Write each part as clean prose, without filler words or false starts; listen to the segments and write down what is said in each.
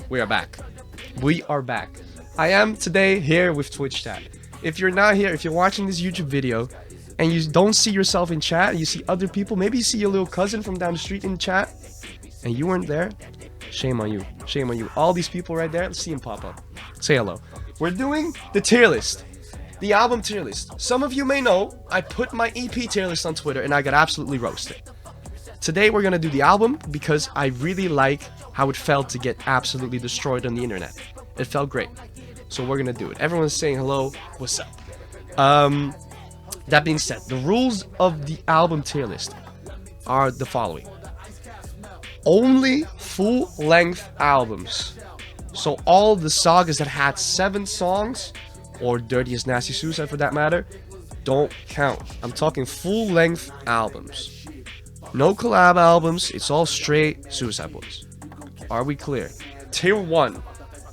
We are back. We are back. I am today here with Twitch chat. If you're not here, if you're watching this YouTube video and you don't see yourself in chat, you see other people, maybe you see your little cousin from down the street in chat and you weren't there, shame on you. Shame on you. All these people right there, let's see them pop up. Say hello. We're doing the tier list. The album tier list. Some of you may know I put my EP tier list on Twitter and I got absolutely roasted. Today we're gonna do the album because I really like how it felt to get absolutely destroyed on the internet. It felt great. So we're gonna do it. Everyone's saying hello, what's up? That being said, the rules of the album tier list are the following. Only full-length albums. So all the sagas that had 7 songs, or Dirtiest Nasty Suicide for that matter, don't count. I'm talking full-length albums. No collab albums, it's all straight Suicide Boys. Are we clear? Tier 1.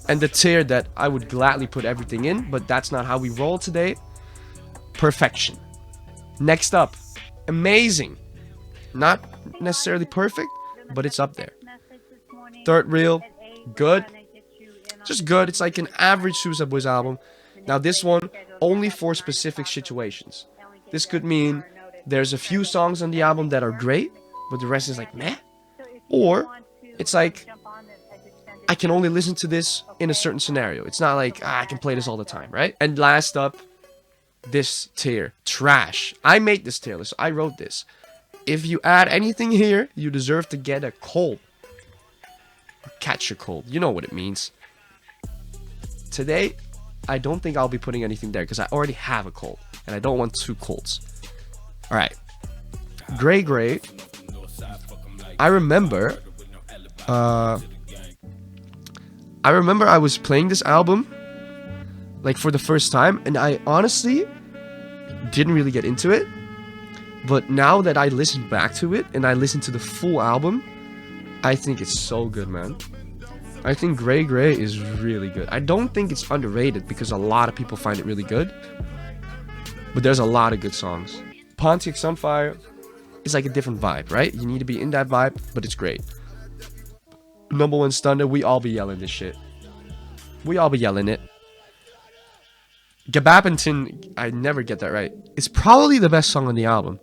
And the tier that I would gladly put everything in, but that's not how we roll today. Perfection. Next up, amazing. Not necessarily perfect, but it's up there. Third reel, good. Just good. It's like an average Suicide Boys album. Now this one, only for specific situations. This could mean there's a few songs on the album that are great, but the rest is like meh. Or it's like I can only listen to this in a certain scenario. It's not like I can play this all the time, right? And last up, this tier, trash. I made this tier list. I wrote this. If you add anything here, you deserve to get a cold. Catch a cold. You know what it means. Today, I don't think I'll be putting anything there because I already have a cold and I don't want 2 colds. All right, Gray Gray. I remember I was playing this album like for the first time and I honestly didn't really get into it. But now that I listened back to it and I listened to the full album, I think it's so good, man. I think Gray Gray is really good. I don't think it's underrated because a lot of people find it really good. But there's a lot of good songs. Pontiac Sunfire is like a different vibe, right? You need to be in that vibe, but it's great. Number 1 Stunner, we all be yelling this shit. We all be yelling it. Gabapentin, I never get that right. It's probably the best song on the album.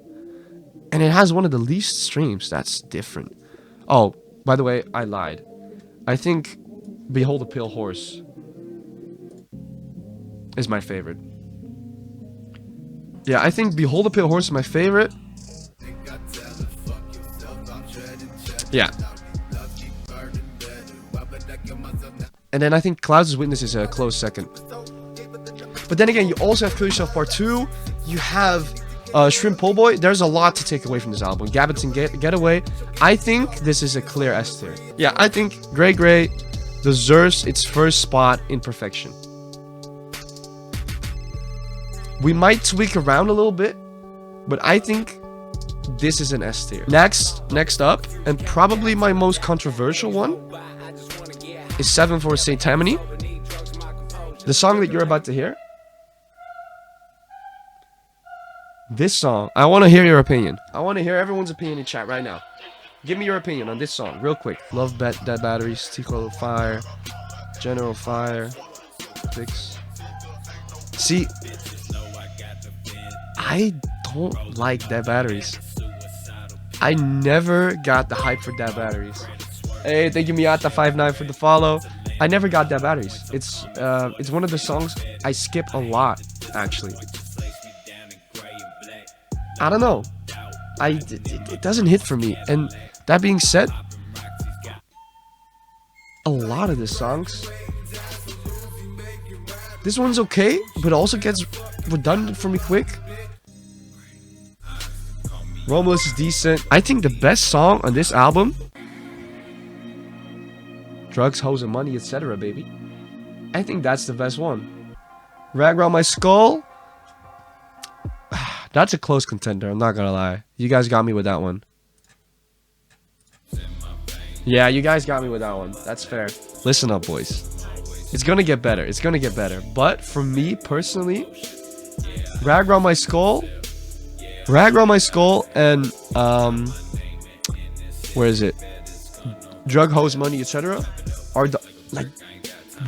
And it has one of the least streams. That's different. Oh, by the way, I lied. I think Behold a Pale Horse is my favorite. Yeah, I think Behold a Pale Horse is my favorite. Yeah. And then I think Clouds' Witness is a close second. But then again, you also have Kill Yourself Part 2. You have Shrimp Po' Boy. There's a lot to take away from this album. Gabbiton Getaway. I think this is a clear S tier. Yeah, I think Gray Gray deserves its first spot in perfection. We might tweak around a little bit, but I think this is an S tier. Next up, and probably my most controversial one, is 7 for Saint Tammany. The song that you're about to hear. This song, I want to hear your opinion. I want to hear everyone's opinion in chat right now. Give me your opinion on this song, real quick. Love Dead Batteries, Tico Fire, General Fire, Fix. See, I don't like Dead Batteries. I never got the hype for Dead Batteries. Hey, thank you Miata59 for the follow. I never got Dead Batteries. It's one of the songs I skip a lot, actually. I don't know. It doesn't hit for me. And that being said, a lot of the songs, this one's okay, but also gets redundant for me quick. Romulus is decent. I think the best song on this album, Drugs, Hoes, and Money, etc., baby. I think that's the best one. Rag Around My Skull, that's a close contender, I'm not gonna lie. You guys got me with that one. Yeah, you guys got me with that one. That's fair. Listen up, boys. It's gonna get better. It's gonna get better. But for me, personally, Rag Around My Skull, and, where is it? Drug, Hose, Money, etc. are the like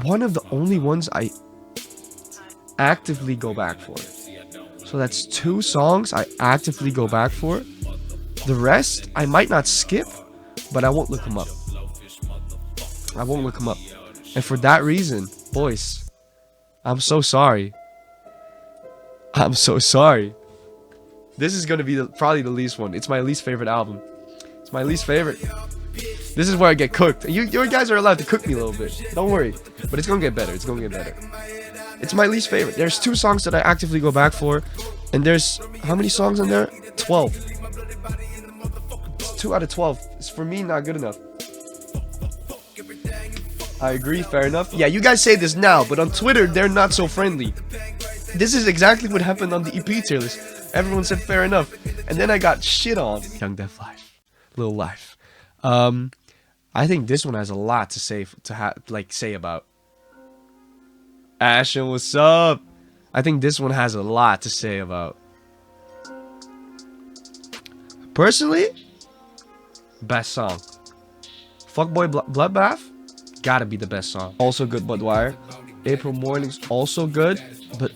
one of the only ones I actively go back for. So that's 2 songs I actively go back for. The rest I might not skip, but I won't look them up. I won't look them up. And for that reason, boys, I'm so sorry. I'm so sorry. This is gonna be probably the least one. It's my least favorite album. It's my least favorite. This is where I get cooked. You guys are allowed to cook me a little bit. Don't worry. But it's gonna get better. It's gonna get better. It's my least favorite. There's 2 songs that I actively go back for. And there's, how many songs in there? 12. 2 out of 12. It's for me not good enough. I agree, fair enough. Yeah, you guys say this now, but on Twitter, they're not so friendly. This is exactly what happened on the EP tier list. Everyone said fair enough. And then I got shit on. Young Def Life. Little Life. I think this one has a lot to say say about. Ashen, what's up? I think this one has a lot to say about. Personally, best song. Fuckboy Bloodbath, gotta be the best song. Also good, Budwire. April Mornings, also good, but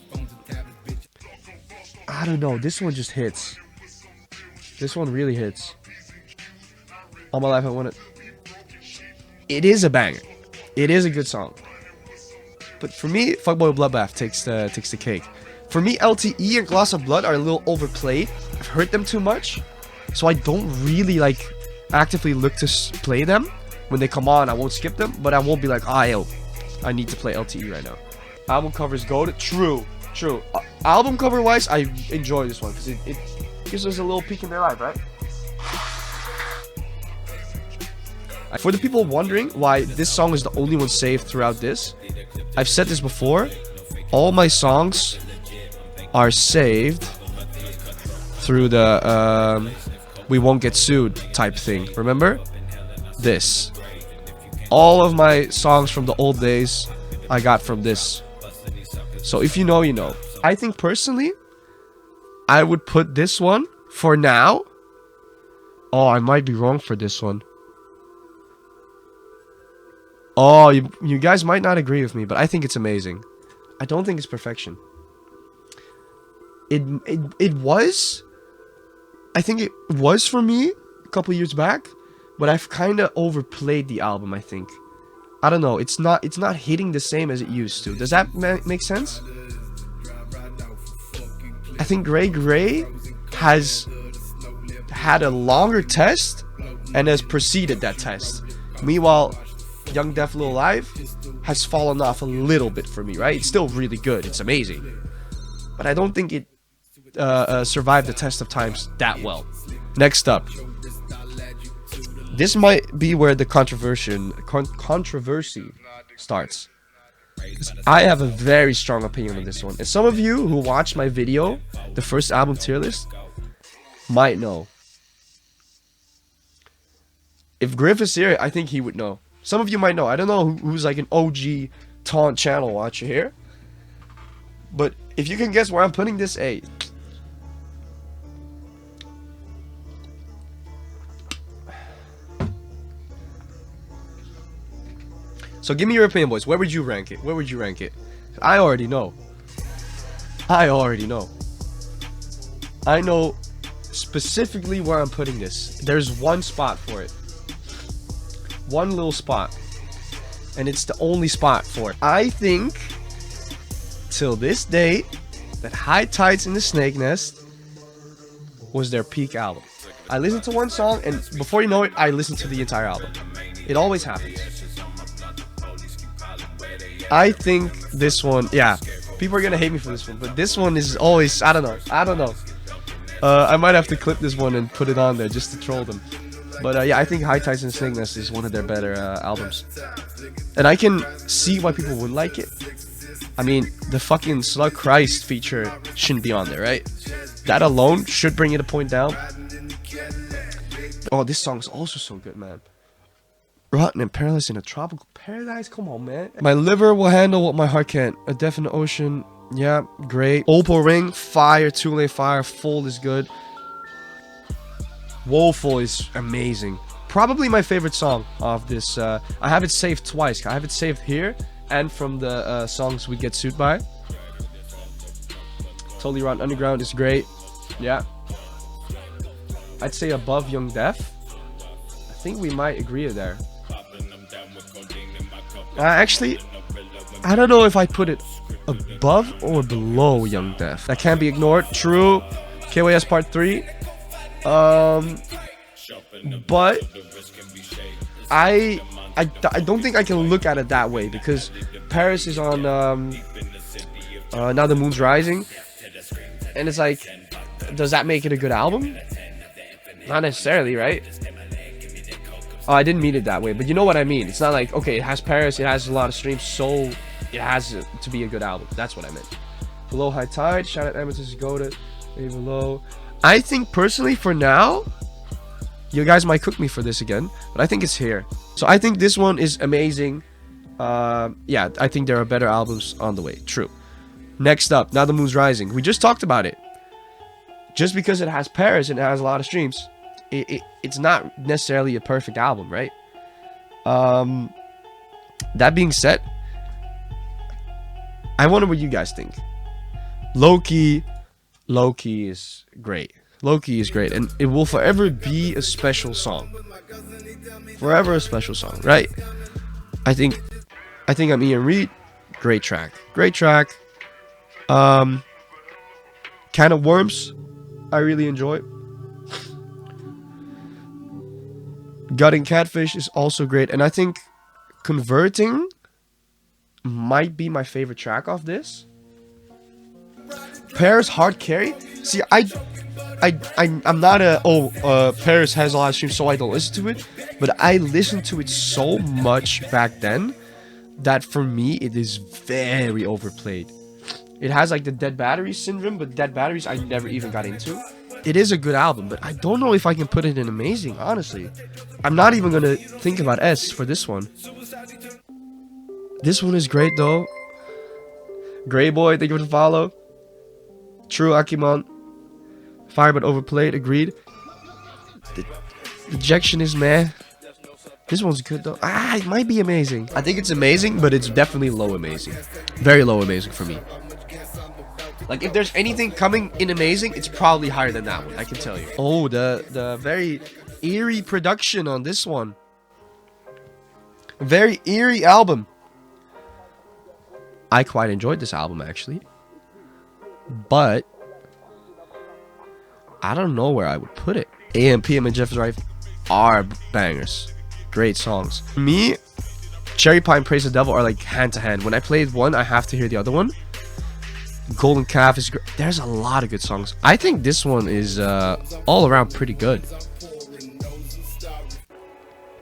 I don't know. This one just hits. This one really hits. All My Life I Want It. It is a banger. It is a good song. But for me, Fuckboy Bloodbath takes the cake. For me, LTE and Gloss of Blood are a little overplayed. I've heard them too much, so I don't really actively look to play them. When they come on, I won't skip them, but I won't be like, yo, I need to play LTE right now. Album covers goated. True. Album cover wise, I enjoy this one because it gives us a little peek in their life, right? For the people wondering why this song is the only one saved throughout this, I've said this before. All my songs are saved through the we won't get sued type thing. Remember? This. All of my songs from the old days I got from this. So if you know, you know. I think personally, I would put this one for now. Oh, I might be wrong for this one. Oh, you guys might not agree with me, but I think it's amazing. I don't think it's perfection. It was. I think it was for me a couple years back, but I've kind of overplayed the album, I think. I don't know. It's not hitting the same as it used to. Does that make sense? I think Gray has had a longer test and has preceded that test. Meanwhile, Young Def Lil Live has fallen off a little bit for me, right? It's still really good. It's amazing. But I don't think it survived the test of times that well. Next up. This might be where the controversy starts. I have a very strong opinion on this one. And some of you who watched my video, the first album tier list, might know. If Griff is here, I think he would know. Some of you might know. I don't know who's like an OG TaunT channel watcher here. But if you can guess where I'm putting this, A. So give me your opinion, boys. Where would you rank it? Where would you rank it? I already know. I already know. I know specifically where I'm putting this. There's one spot for it. One little spot. And it's the only spot for it. I think, till this day, that High Tides in the Snake Nest was their peak album. I listened to one song, and before you know it, I listened to the entire album. It always happens. I think this one, yeah, people are gonna hate me for this one, but this one is always, I don't know. I might have to clip this one and put it on there just to troll them. But yeah, I think High Tides and Snake Nest is one of their better albums. And I can see why people wouldn't like it. I mean, the fucking Slug Christ feature shouldn't be on there, right? That alone should bring it a point down. Oh, this song is also so good, man. Rotten and Perilous in a Tropical Paradise? Come on, man. My liver will handle what my heart can't. A Definite Ocean. Yeah, great. Opal Ring. Fire. Too Late Fire. Fold is good. Woeful is amazing. Probably my favorite song of this. I have it saved twice. I have it saved here and from the songs we get sued by. Totally Rotten Underground is great. Yeah. I'd say above Young Def. I think we might agree there. Actually, I don't know if I put it above or below Young Def. That can't be ignored. True. KYS Part 3. But I don't think I can look at it that way, because Paris is on Now the Moon's Rising, and it's like, does that make it a good album? Not necessarily, right? Oh, I didn't mean it that way, but you know what I mean. It's not like, okay, it has Paris, it has a lot of streams, so it has to be a good album. That's what I meant. Below High Tide, shout out Amethyst Goated, maybe below. I think personally, for now, you guys might cook me for this again, but I think it's here. So I think this one is amazing. Yeah, I think there are better albums on the way. True. Next up, Now the Moon's Rising. We just talked about it. Just because it has Paris and it has a lot of streams, it's not necessarily a perfect album, right? That being said, I wonder what you guys think. Low-key is great. Low-key is great, and it will forever be a special song. Forever a special song, right? I think I'm Ian Reed. Great track. Great track. Can of Worms, I really enjoy. Gutting Catfish is also great, and I think Converting might be my favorite track off this. Paris Hard Carry. See, I'm not a Paris has a lot of streams, so I don't listen to it, but I listened to it so much back then that for me it is very overplayed. It has like the Dead Batteries syndrome, but Dead Batteries I never even got into. It is a good album, but I don't know if I can put it in amazing, honestly. I'm not even gonna think about S for this one. This one is great though. Grey Boy, thank you for the follow. True Akimon. Fire but overplayed, agreed. The Ejection is meh. This one's good though. It might be amazing. I think it's amazing, but it's definitely low amazing. Very low amazing for me. Like, if there's anything coming in amazing, it's probably higher than that one, I can tell you. Oh, the very eerie production on this one. Very eerie album. I quite enjoyed this album, actually. But I don't know where I would put it. AM, PM, and Jeff's Rife are bangers. Great songs. For me, Cherry Pie and Praise the Devil are like hand to hand. When I played one, I have to hear the other one. Golden Calf is great. There's a lot of good songs. I think this one is all around pretty good.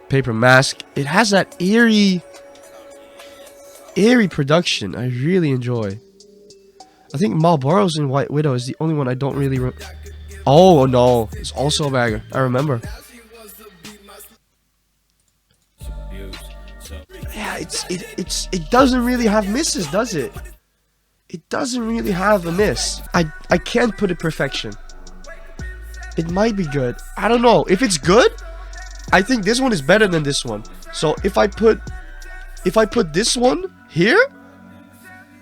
Paper Mask. It has that eerie production I really enjoy. I think Marlboro's in White Widow is the only one I don't really... Oh no, it's also a bagger. I remember. Yeah, it doesn't really have misses, does it? It doesn't really have a miss. I can't put it perfection. It might be good. I don't know. If it's good, I think this one is better than this one. So if I put this one here,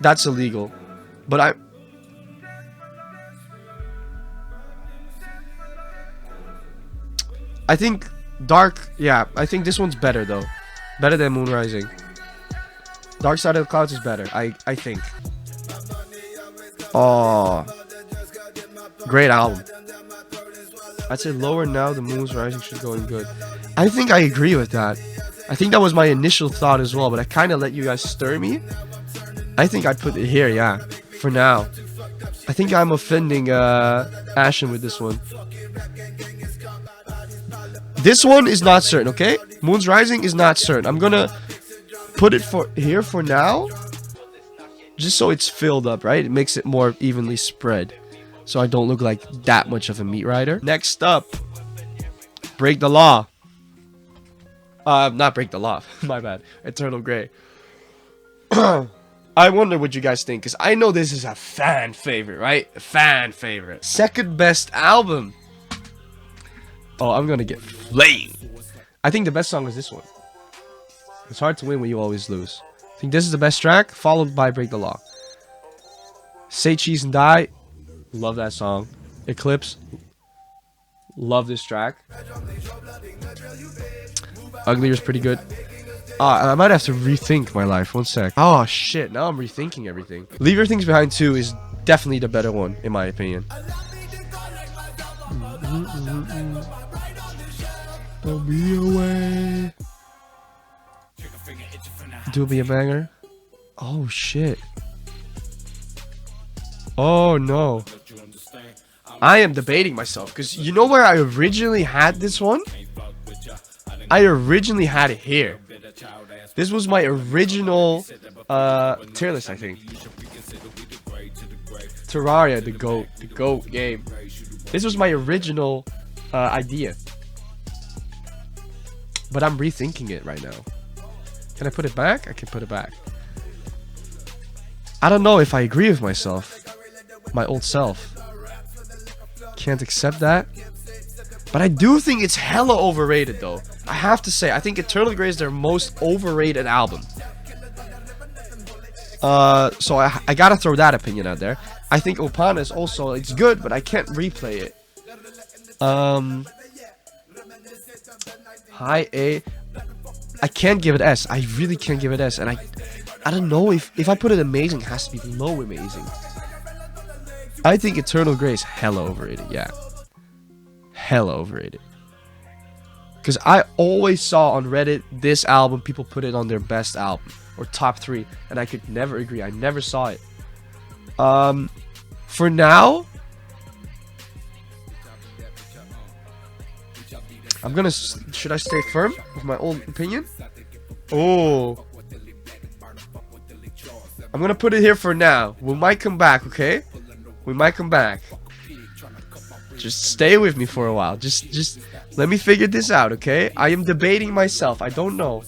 that's illegal. But I think Dark, yeah, I think this one's better though. Better than Moon Rising. Dark Side of the Clouds is better, I think. Oh, great album. I'd say lower now, the Moon's Rising should go in good. I think I agree with that. I think that was my initial thought as well, but I kind of let you guys stir me. I think I'd put it here, yeah, for now. I think I'm offending Ashen with this one. This one is not certain, okay? Moon's Rising is not certain. I'm gonna put it here for now, just so it's filled up, right? It makes it more evenly spread, so I don't look like that much of a meat rider. Next up, Break the Law. Not Break the Law. My bad. Eternal Grey. I wonder what you guys think, because I know this is a fan favorite, right? A fan favorite. Second best album. Oh, I'm gonna get flamed. I think the best song is this one. It's hard to win when you always lose. I think this is the best track, followed by Break the Law. Say Cheese and Die. Love that song. Eclipse. Love this track. Uglier is pretty good. I might have to rethink my life. One sec. Oh, shit. Now I'm rethinking everything. Leave Your Things Behind 2 is definitely the better one, in my opinion. Don't be away. Do Be a Banger. Oh, shit. Oh, no. I am debating myself. Because you know where I originally had this one? I originally had it here. This was my original tier list, I think. Terraria, the GOAT game. This was my original idea. But I'm rethinking it right now. Can I put it back? I can put it back. I don't know if I agree with myself. My old self. Can't accept that. But I do think it's hella overrated though. I have to say, I think Eternal Grey is their most overrated album. So I gotta throw that opinion out there. I think Opana is also, it's good, but I can't replay it. High A. I can't give it S. I really can't give it S. And I don't know if I put it amazing, it has to be low amazing. I think Eternal Grey is hella overrated, yeah. Hella overrated. Because I always saw on Reddit, this album, people put it on their best album. Or top 3. And I could never agree. I never saw it. For now, I'm gonna... Should I stay firm with my old opinion? Oh. I'm gonna put it here for now. We might come back, okay? We might come back. Just stay with me for a while. Just let me figure this out, okay? I am debating myself. I don't know.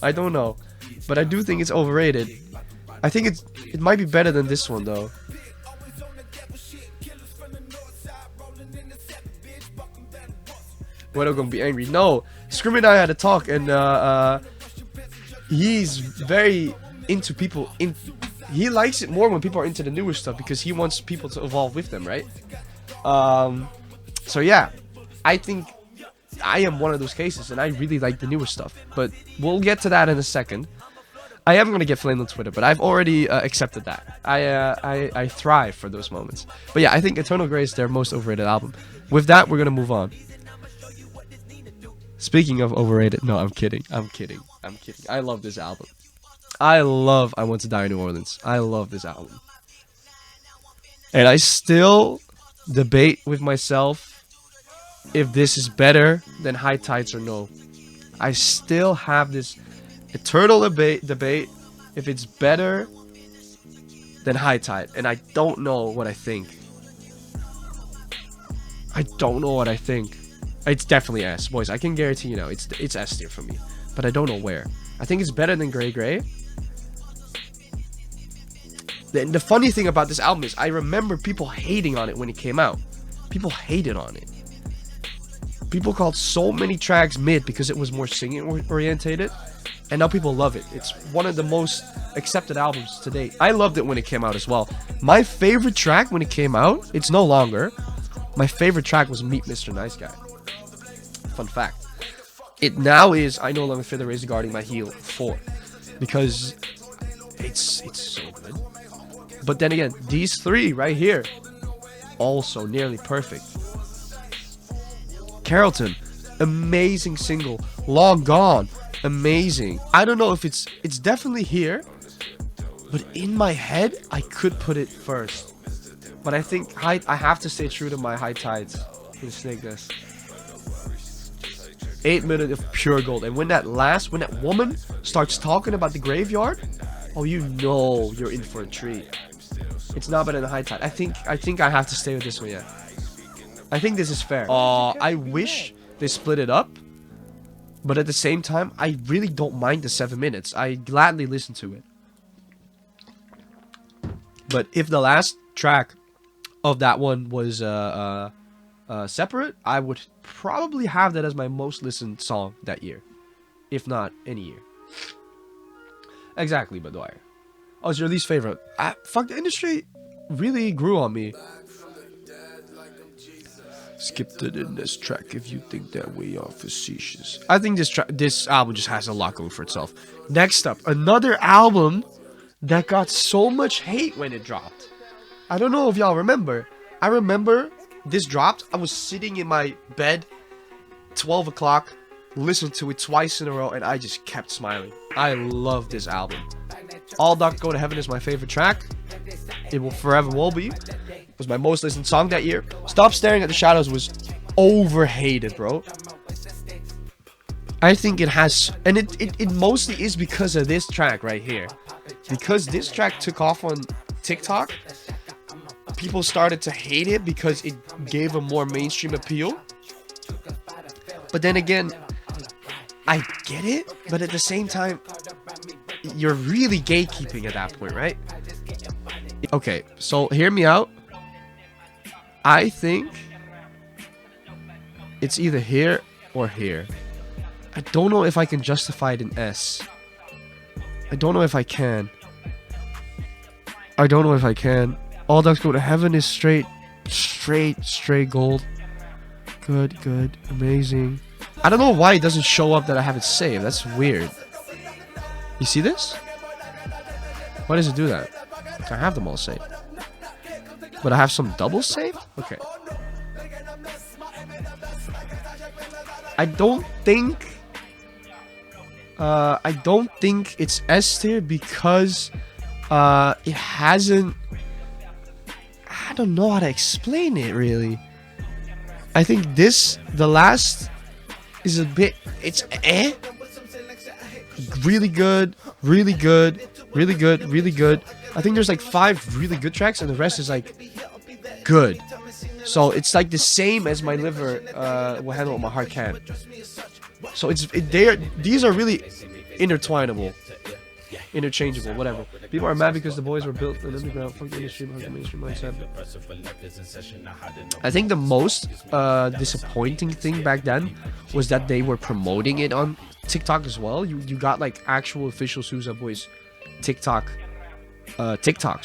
But I do think it's overrated. I think it might be better than this one though. What, I'm gonna be angry? No, Scrim and I had a talk, and he's very into people. He likes it more when people are into the newer stuff because he wants people to evolve with them, right? So yeah, I think I am one of those cases, and I really like the newer stuff. But we'll get to that in a second. I am gonna get flamed on Twitter, but I've already accepted that. I thrive for those moments. But yeah, I think Eternal Grey is their most overrated album. With that, we're gonna move on. Speaking of overrated, no, I'm kidding. I love this album. I love I Want to Die in New Orleans. I love this album. And I still debate with myself if this is better than High Tides or no. I still have this eternal debate if it's better than High Tide. And I don't know what I think. It's definitely S, boys. I can guarantee you now. It's S tier for me, but I don't know where. I think it's better than Grey Grey. The funny thing about this album is I remember people hating on it when it came out. People hated on it. People called so many tracks mid because it was more singing orientated, and now people love it. It's one of the most accepted albums to date. I loved it when it came out as well. My favorite track when it came out, it's no longer. My favorite track was Meet Mr. Nice Guy. Fun fact. It now is I No Longer Fear the Razor Guarding My Heel 4 because it's so good. But then again, these three right here, also nearly perfect. Carrollton, amazing single. Long Gone, amazing. I don't know if it's definitely here, but in my head, I could put it first. But I think I have to stay true to my High Tides in Snake Nest. 8 minutes of pure gold. And when that woman starts talking about the graveyard, oh, you know you're in for a treat. It's not better than High Tide. I think I have to stay with this one, yeah. I think this is fair. I wish they split it up, but at the same time, I really don't mind the 7 minutes. I gladly listen to it. But if the last track of that one was separate, I would probably have that as my most listened song that year. if not any year. Exactly, but Dwyer. Oh, it's your least favorite. Fuck, the industry really grew on me. Skipped it in this track if you think that we are facetious. I think this album just has a lot going for itself. Next up, another album that got so much hate when it dropped. I don't know if y'all remember. I remember this dropped. I was sitting in my bed, 12 o'clock, listened to it twice in a row, and I just kept smiling. I love this album. All Dark Go to Heaven is my favorite track. It will forever will be. It was my most listened song that year. Stop Staring at the Shadows was overhated, bro. I think it has, and it mostly is because of this track right here. Because this track took off on TikTok, people started to hate it because it gave a more mainstream appeal. But then again, I get it, but at the same time, you're really gatekeeping at that point, right? Okay, so hear me out. I think it's either here or here. I don't know if I can justify it in S. I don't know if I can. All Ducks Go to Heaven is straight gold. Good, amazing. I don't know why it doesn't show up that I have it saved. That's weird. You see this? Why does it do that? I have them all saved. But I have some doubles saved? Okay. I don't think it's S tier because it hasn't, I don't know how to explain it really. I think the last is a bit, it's really good. I think there's like 5 really good tracks and the rest is like good. So it's like the same as My Liver Will Handle What My Heart Can. So these are really intertwinable, interchangeable, whatever. People are mad because the boys were built in the underground. Fuck the industry, fuck the mainstream mindset. I think the most disappointing thing back then was that they were promoting it on TikTok as well. You got like actual official Suicide Boys TikToks,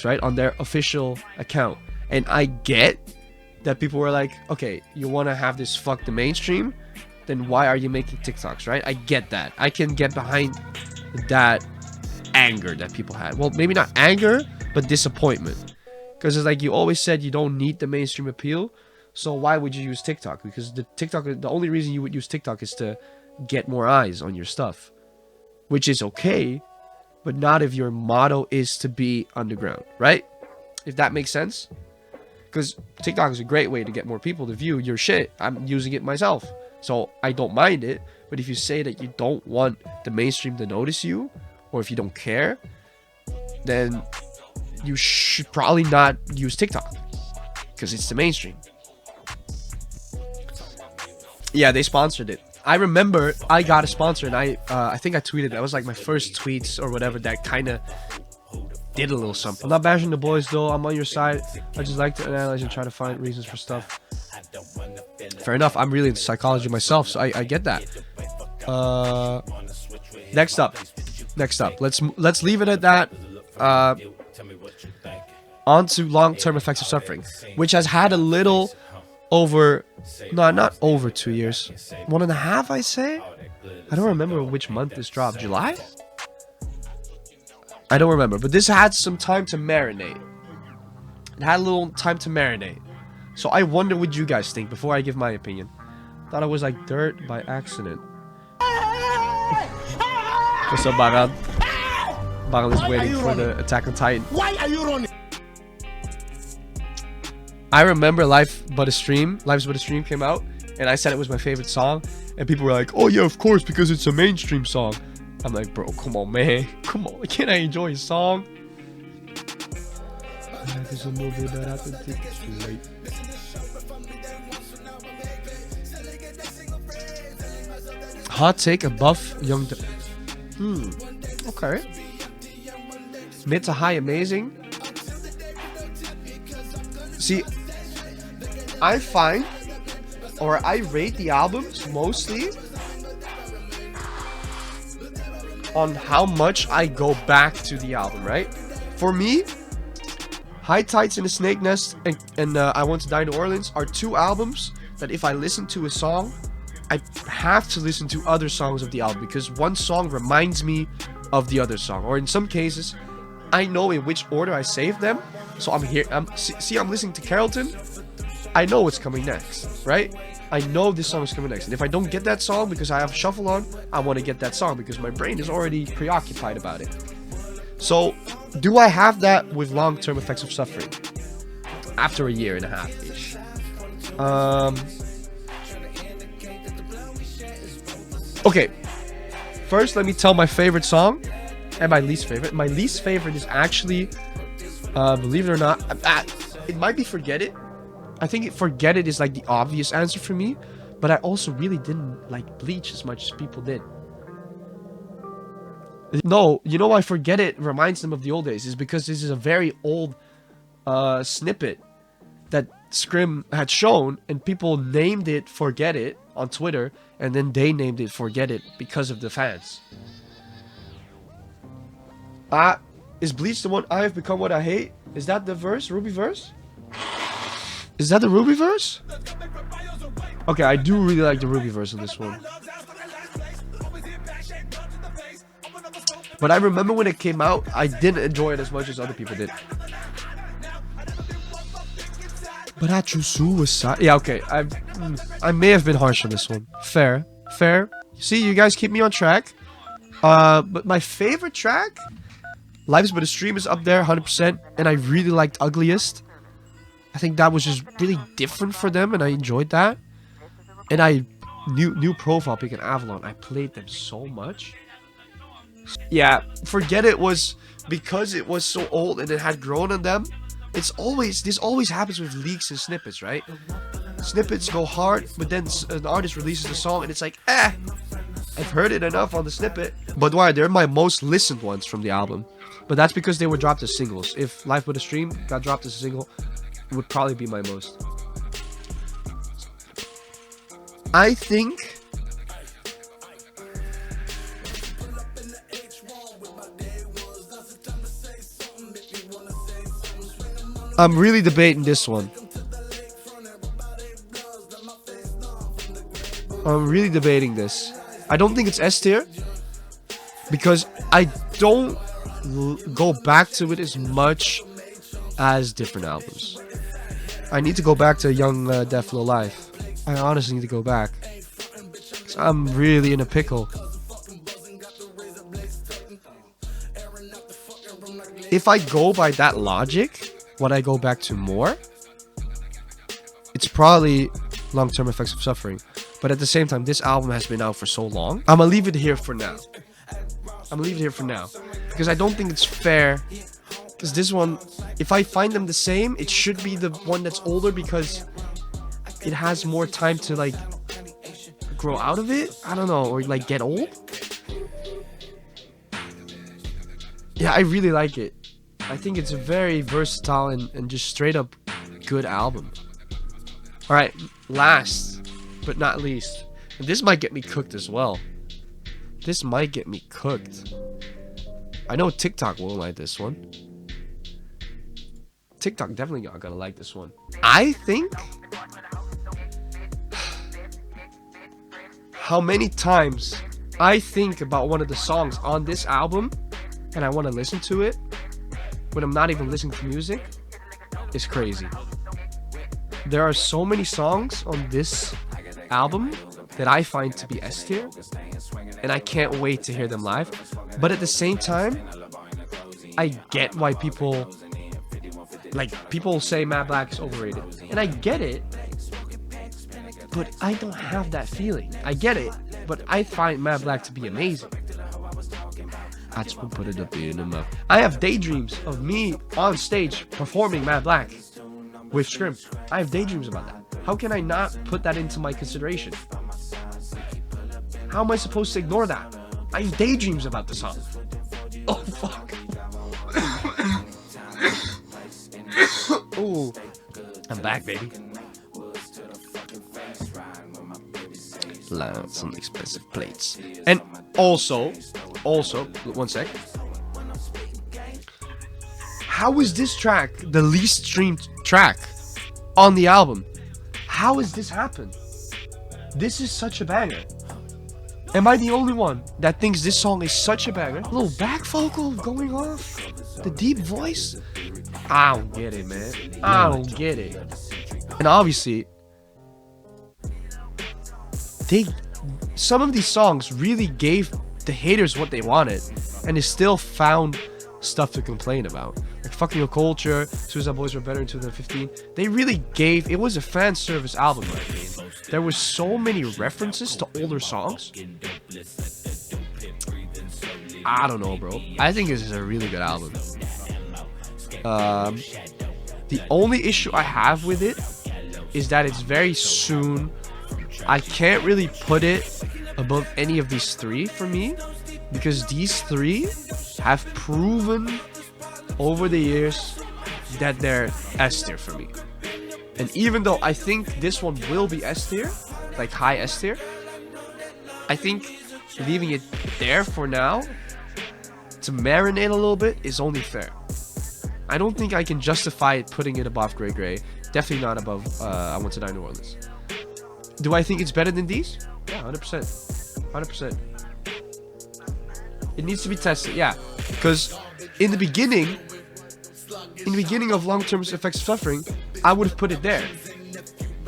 right, on their official account. And I get that people were like, okay, you want to have this fuck the mainstream, then why are you making TikToks, right? I get that. I can get behind that anger that people had. Well, maybe not anger, but disappointment. Because it's like you always said you don't need the mainstream appeal, so why would you use TikTok? Because the only reason you would use TikTok is to get more eyes on your stuff, which is okay, but not if your motto is to be underground, right? If that makes sense. Because TikTok is a great way to get more people to view your shit. I'm using it myself, so I don't mind it. But if you say that you don't want the mainstream to notice you, or if you don't care, then you should probably not use TikTok, because it's the mainstream. Yeah, they sponsored it. I remember I got a sponsor, and I think I tweeted. That was like my first tweets or whatever that kind of did a little something. I'm not bashing the boys though. I'm on your side. I just like to analyze and try to find reasons for stuff. Fair enough. I'm really into psychology myself, so I get that. Next up. Let's leave it at that. On to long-term effects of suffering, which has had a little over, no, not over 2 years, 1.5, I say. I don't remember which month this dropped. July? I don't remember, but this had some time to marinate. It had a little time to marinate. So I wonder what you guys think before I give my opinion. Thought I was like dirt by accident. What's up, Baran? Baran is waiting for the Attack on Titan. Why are you running? I remember Life's But a Stream came out, and I said it was my favorite song, and people were like, oh yeah, of course, because it's a mainstream song. I'm like, bro, come on, man. Come on, can't I enjoy a song? There's a movie that I think it's too late. Hot take, a buff young... Okay. Mid to high amazing. See, I find, or I rate the albums mostly on how much I go back to the album, right? For me, High Tides in the Snake Nest and I Want to Die in New Orleans are two albums that if I listen to a song, I have to listen to other songs of the album because one song reminds me of the other song. Or in some cases, I know in which order I saved them. So I'm here. I'm listening to Carrollton. I know what's coming next, right? I know this song is coming next. And if I don't get that song because I have shuffle on, I want to get that song because my brain is already preoccupied about it. So, do I have that with long-term effects of suffering? After a year and a half-ish. Okay. First, let me tell my favorite song and my least favorite. My least favorite is actually, believe it or not, it might be Forget It. I think Forget It is like the obvious answer for me, but I also really didn't like Bleach as much as people did. No, you know why Forget It reminds them of the old days is because this is a very old snippet that Scrim had shown, and people named it Forget It on Twitter, and then they named it Forget It because of the fans. Is Bleach the one I have become what I hate? Is that the verse? Ruby verse? Is that the Ruby verse? Okay, I do really like the Ruby verse of this one. But I remember when it came out, I didn't enjoy it as much as other people did. But I choose suicide. Yeah, okay. I may have been harsh on this one. Fair. Fair. See, you guys keep me on track. But my favorite track, Life's But a Stream, is up there 100%. And I really liked Ugliest. I think that was just really different for them, and I enjoyed that. And I new profile pick in Avalon. I played them so much. Yeah, Forget It was because it was so old and it had grown on them. This always happens with leaks and snippets, right? Snippets go hard, but then an artist releases the song and it's like, I've heard it enough on the snippet. But why? They're my most listened ones from the album. But that's because they were dropped as singles. If Life But a Stream got dropped as a single, it would probably be my most. I think I'm really debating this one. I'm really debating this. I don't think it's S tier because I don't go back to it as much as different albums. I need to go back to Young Def Low Life. I honestly need to go back. I'm really in a pickle. If I go by that logic, what I go back to more, it's probably Long-Term Effects of Suffering. But at the same time, this album has been out for so long. I'm gonna leave it here for now. Because I don't think it's fair. Because this one, if I find them the same, it should be the one that's older because it has more time to like grow out of it. I don't know, or like get old. Yeah, I really like it. I think it's a very versatile and just straight up good album. Alright, last but not least. And this might get me cooked as well. I know TikTok won't like this one. TikTok definitely not gonna like this one. I think how many times I think about one of the songs on this album and I want to listen to it when I'm not even listening to music is crazy. There are so many songs on this album that I find to be S tier, and I can't wait to hear them live. But at the same time, I get why people say Matt Black is overrated, and I get it, but I don't have that feeling. I get it, but I find Matt Black to be amazing. I just want to put it up in the mouth. I have daydreams of me on stage performing Matt Black with Scrim. I have daydreams about that. How can I not put that into my consideration? How am I supposed to ignore that? I have daydreams about the song. Oh, fuck. Ooh. I'm back, baby. Some expensive plates. And also, also, one sec. How is this track the least streamed track on the album? How has this happened? This is such a banger. Am I the only one that thinks this song is such a banger? A little back vocal going off, the deep voice. I don't get it, man. I don't get it. And obviously, some of these songs really gave the haters what they wanted, and they still found stuff to complain about. Like Fucking Your Culture, Suicideboys Were Better in 2015. They really gave, it was a fan service album, I mean. There were so many references to older songs. I don't know, bro. I think this is a really good album. The only issue I have with it is that it's very soon. I can't really put it above any of these three for me, because these three have proven over the years that they're S tier for me. And even though I think this one will be S tier, like high S tier, I think leaving it there for now to marinate a little bit is only fair. I don't think I can justify it putting it above Grey Grey. Definitely not above I Want to Die New Orleans. Do I think it's better than these? Yeah, 100%. 100%. It needs to be tested, yeah. Because in the beginning of Long-Term Effects of Suffering, I would have put it there.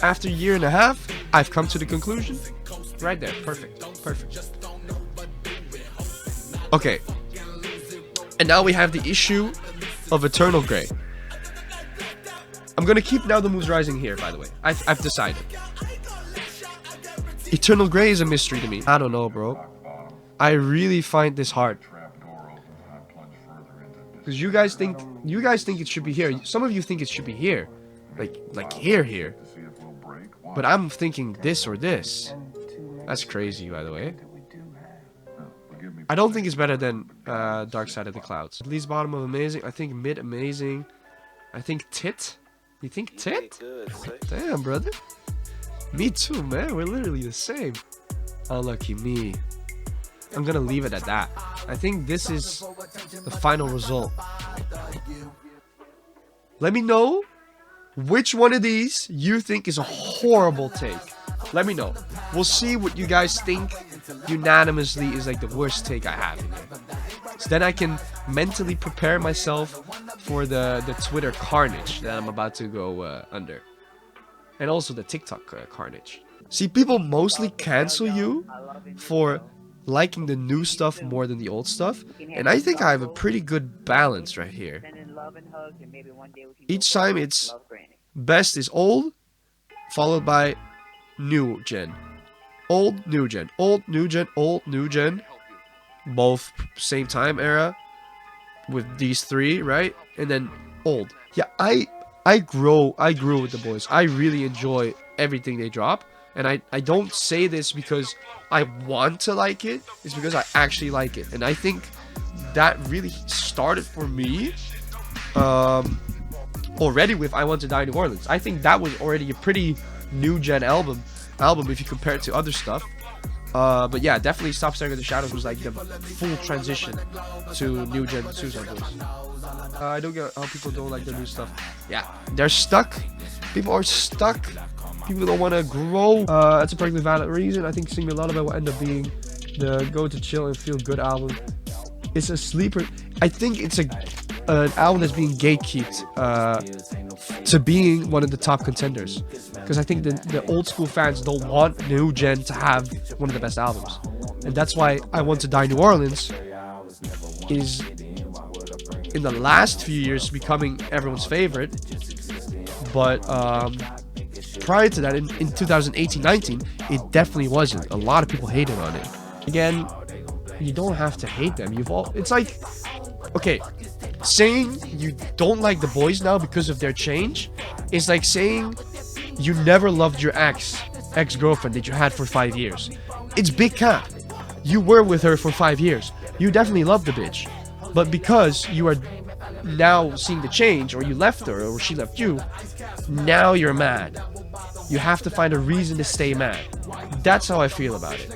After a year and a half, I've come to the conclusion. Right there. Perfect. Perfect. Okay. And now we have the issue of Eternal Grey. I'm gonna keep Now the Moon's Rising here, by the way. I've decided. Eternal Grey is a mystery to me. I don't know, bro. I really find this hard. Because you guys think it should be here. Some of you think it should be here. Like here. But I'm thinking this or this. That's crazy, by the way. I don't think it's better than Dark Side of the Clouds. At least bottom of Amazing. I think mid Amazing. I think Tit. You think Tit? Damn, brother. Me too, man. We're literally the same. Unlucky me. I'm gonna leave it at that. I think this is the final result. Let me know which one of these you think is a horrible take. Let me know. We'll see what you guys think unanimously is like the worst take I have in here. So then I can mentally prepare myself for the Twitter carnage that I'm about to go under. And also the TikTok carnage. See, people mostly cancel you for liking the new stuff more than the old stuff. And I think I have a pretty good balance right here. Each time it's best is old, followed by new gen. Old, new gen. Old, new gen. Old, new gen. Both same time era with these three, right? And then old. Yeah, I grew with the boys. I really enjoy everything they drop. And I don't say this because I want to like it. It's because I actually like it. And I think that really started for me already with I Want to Die New Orleans. I think that was already a pretty new gen album if you compare it to other stuff. But yeah, definitely Stop Staring at the Shadows was like the full transition to new gen Suicide Boys. I don't get how people don't like the new stuff. Yeah, they're stuck. People are stuck. People don't want to grow. That's a perfectly valid reason. I think Sing Me Lullaby will end up being the go to chill and feel good album. It's a sleeper. I think it's an album that's being gatekept to being one of the top contenders. Because I think the old school fans don't want new gen to have one of the best albums. And that's why I Want to Die New Orleans is in the last few years becoming everyone's favorite. But prior to that, in 2018-19, it definitely wasn't. A lot of people hated on it. Again, you don't have to hate them. It's like, okay, saying you don't like the boys now because of their change is like saying you never loved your ex-girlfriend that you had for 5 years. It's big cap. You were with her for 5 years. You definitely loved the bitch. But because you are now seeing the change, or you left her, or she left you, now you're mad. You have to find a reason to stay mad. That's how I feel about it.